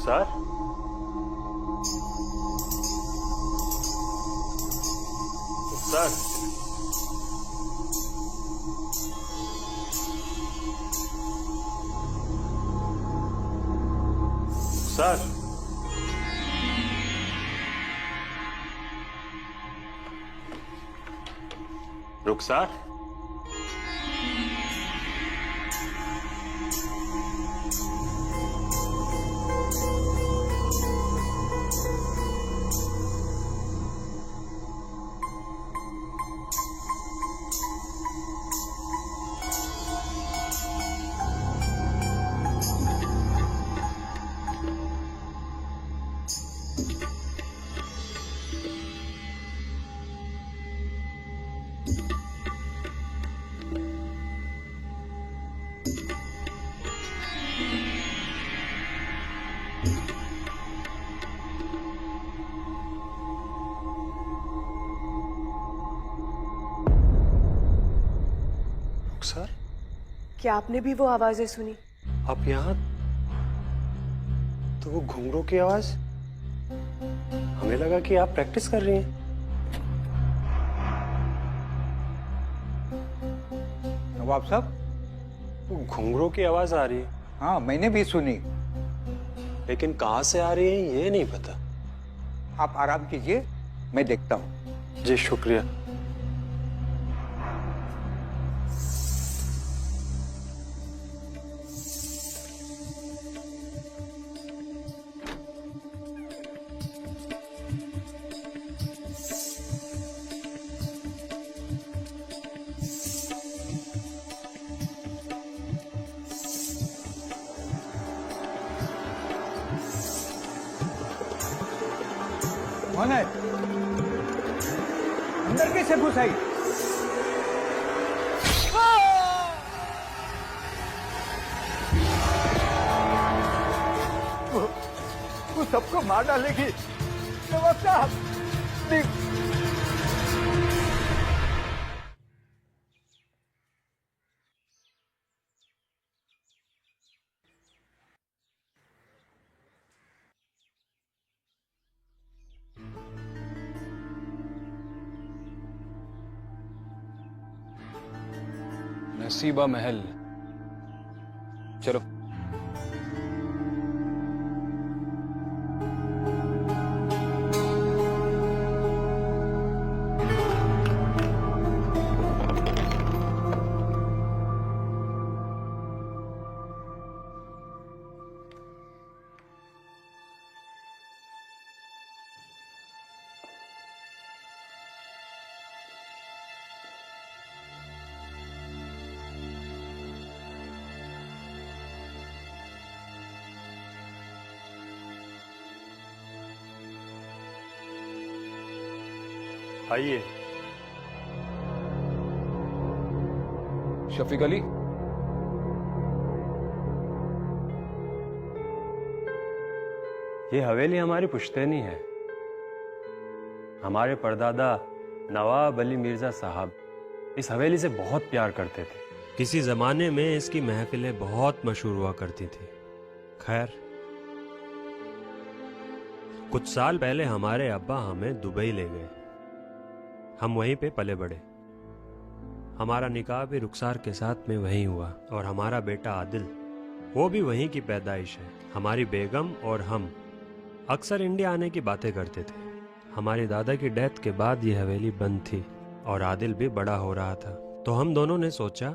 Sir, sir, sir, रुखसार, रुखसार, क्या आपने भी वो आवाजें सुनी? आप यहाँ? तो वो घुंघरू की आवाज, हमें लगा कि आप प्रैक्टिस कर रही हैं। नवाब साहब, वो घुंघरू की आवाज आ रही है, हाँ मैंने भी सुनी। लेकिन कहाँ से आ रही है ये नहीं पता। आप आराम कीजिए, मैं देखता हूँ। जी शुक्रिया। कौन है? अंदर कैसे घुस आई? वो सबको मार डालेगी। नवाब साहब, प्लीज। नसीबा महल, चलो। आइए। शफीक अली, ये हवेली हमारी पुश्तैनी है। हमारे परदादा नवाब अली मिर्जा साहब इस हवेली से बहुत प्यार करते थे। किसी जमाने में इसकी महफिलें बहुत मशहूर हुआ करती थी। खैर, कुछ साल पहले हमारे अब्बा हमें दुबई ले गए। हम वहीं पे पले बड़े। हमारा निकाह भी रुखसार के साथ में वहीं हुआ और हमारा बेटा आदिल, वो भी वहीं की पैदाइश है। हमारी बेगम और हम अक्सर इंडिया आने की बातें करते थे। हमारी दादा की डेथ के बाद ये हवेली बंद थी और आदिल भी बड़ा हो रहा था, तो हम दोनों ने सोचा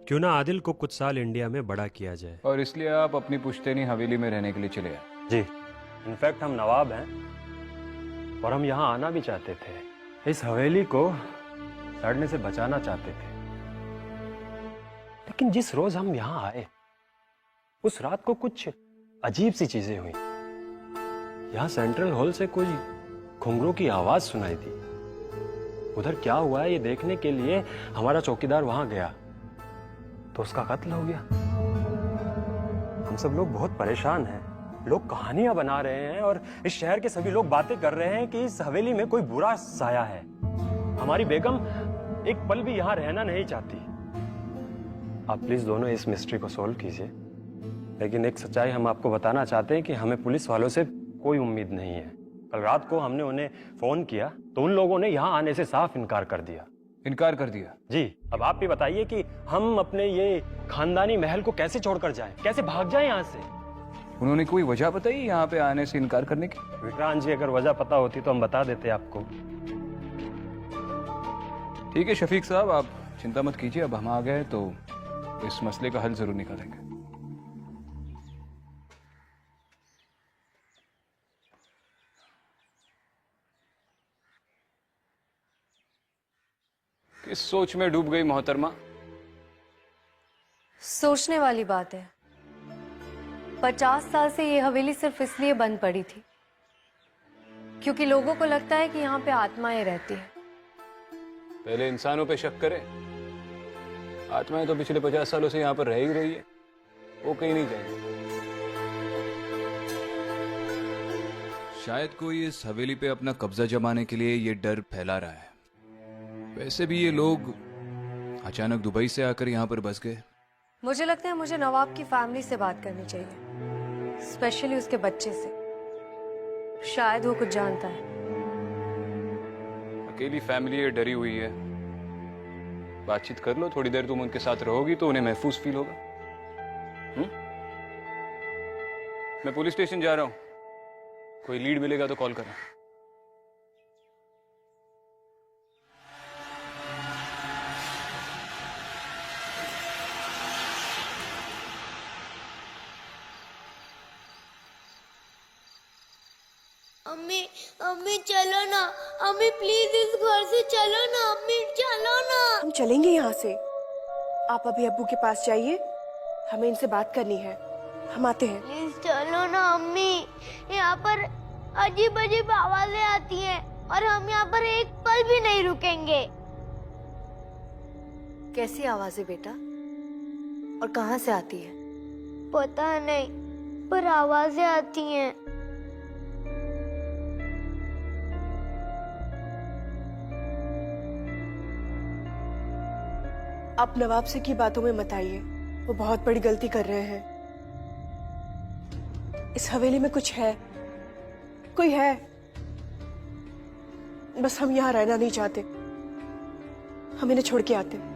क्यों ना आदिल को कुछ साल इंडिया में बड़ा किया जाए। और इसलिए आप अपनी पुश्तैनी हवेली में रहने के लिए चले आए? जी, इनफैक्ट हम नवाब हैं और हम यहाँ आना भी चाहते थे। इस हवेली को सड़ने से बचाना चाहते थे। लेकिन जिस रोज हम यहाँ आए उस रात को कुछ अजीब सी चीजें हुई। यहाँ सेंट्रल हॉल से कोई घुंघरू की आवाज सुनाई दी। उधर क्या हुआ है ये देखने के लिए हमारा चौकीदार वहां गया तो उसका कत्ल हो गया। हम सब लोग बहुत परेशान हैं। लोग कहानियां बना रहे हैं और इस शहर के सभी लोग बातें कर रहे हैं कि इस हवेली में कोई बुरा साया है। हमारी बेगम एक पल भी यहां रहना नहीं चाहती। आप प्लीज दोनों इस मिस्ट्री को सॉल्व कीजिए। लेकिन एक सच्चाई हम आपको बताना चाहते हैं कि हमें पुलिस वालों से कोई उम्मीद नहीं है। कल रात को हमने उन्हें फोन किया तो उन लोगों ने यहाँ आने से साफ इनकार कर दिया। इनकार कर दिया? जी, अब आप भी बताइए कि हम अपने ये खानदानी महल को कैसे छोड़कर जाएं, कैसे भाग जाएं यहाँ से। उन्होंने कोई वजह बताई यहाँ पे आने से इनकार करने की? विक्रांत जी, अगर वजह पता होती तो हम बता देते आपको। ठीक है शफीक साहब, आप चिंता मत कीजिए, अब हम आ गए तो इस मसले का हल जरूर निकालेंगे। किस सोच में डूब गई मोहतरमा? सोचने वाली बात है। 50 साल से ये हवेली सिर्फ इसलिए बंद पड़ी थी क्योंकि लोगों को लगता है कि यहाँ पे आत्माएं रहती हैं। पहले इंसानों पे शक करें, आत्माएं तो पिछले 50 सालों से यहाँ पर रह ही रही है, वो कहीं नहीं जाएंगे। शायद कोई इस हवेली पे अपना कब्जा जमाने के लिए ये डर फैला रहा है। वैसे भी ये लोग अचानक दुबई से आकर यहाँ पर बस गए। मुझे लगता है मुझे नवाब की फैमिली से बात करनी चाहिए, स्पेशली उसके बच्चे से। शायद वो कुछ जानता है। अकेली फैमिली है, डरी हुई है, बातचीत कर लो। थोड़ी देर तुम उनके साथ रहोगी तो उन्हें महफूज फील होगा। मैं पुलिस स्टेशन जा रहा हूं, कोई लीड मिलेगा तो कॉल करना। अम्मी अम्मी चलो ना, अम्मी प्लीज इस घर से चलो ना, अम्मी चलो ना। हम चलेंगे यहाँ से। आप अभी अब्बू के पास जाइए, हमें इनसे बात करनी है। हम आते हैं। प्लीज चलो ना अम्मी, यहाँ पर अजीब अजीब आवाजें आती हैं और हम यहाँ पर एक पल भी नहीं रुकेंगे। कैसी आवाजें बेटा, और कहाँ से आती है? पता नहीं, पर आवाजें आती हैं। आप नवाब से की बातों में मत आइए, वो बहुत बड़ी गलती कर रहे हैं। इस हवेली में कुछ है, कोई है, बस हम यहाँ रहना नहीं चाहते। हम इन्हें छोड़ के आते।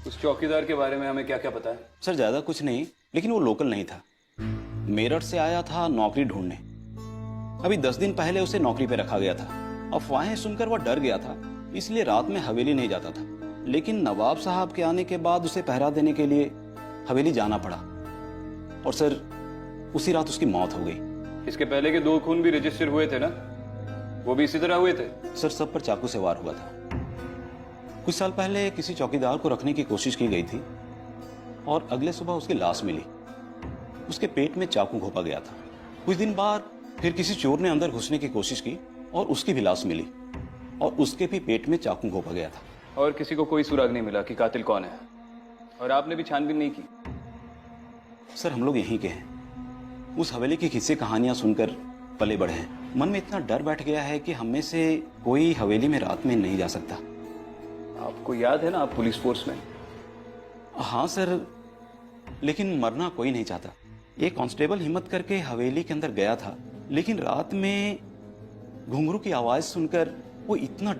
उस चौकीदार के बारे में हमें क्या क्या पता है? सर ज्यादा कुछ नहीं, लेकिन वो लोकल नहीं था। मेरठ से आया था नौकरी ढूंढने। अभी 10 दिन पहले उसे नौकरी पे रखा गया था। अफवाहें सुनकर वह डर गया था, इसलिए रात में हवेली नहीं जाता था। लेकिन नवाब साहब के आने के बाद उसे पहरा देने के लिए हवेली जाना पड़ा, और सर उसी रात उसकी मौत हो गई। इसके पहले के 2 खून भी रजिस्टर हुए थे ना, वो भी इसी तरह हुए थे? सर सब पर चाकू से वार हुआ था। कुछ साल पहले किसी चौकीदार को रखने की कोशिश की गई थी और अगले सुबह उसकी लाश मिली। उसके पेट में चाकू घोंपा गया था। कुछ दिन बाद फिर किसी चोर ने अंदर घुसने की कोशिश की और उसकी भी लाश मिली और उसके भी पेट में चाकू घोंपा गया था। और किसी को कोई सुराग नहीं मिला कि कातिल कौन है? और आपने भी छानबीन नहीं की? सर हम लोग यहीं के हैं। उस हवेली की किस्से कहानियां सुनकर पले बढ़े हैं। मन में इतना डर बैठ गया है कि हम में से कोई हवेली में रात में नहीं जा सकता। आपको याद है ना, आप पुलिस फोर्स में? हाँ सर, लेकिन मरना कोई नहीं चाहता। एक कांस्टेबल हिम्मत करके हवेली के अंदर गया था, लेकिन रात में घुंघरू की आवाज सुनकर वो इतना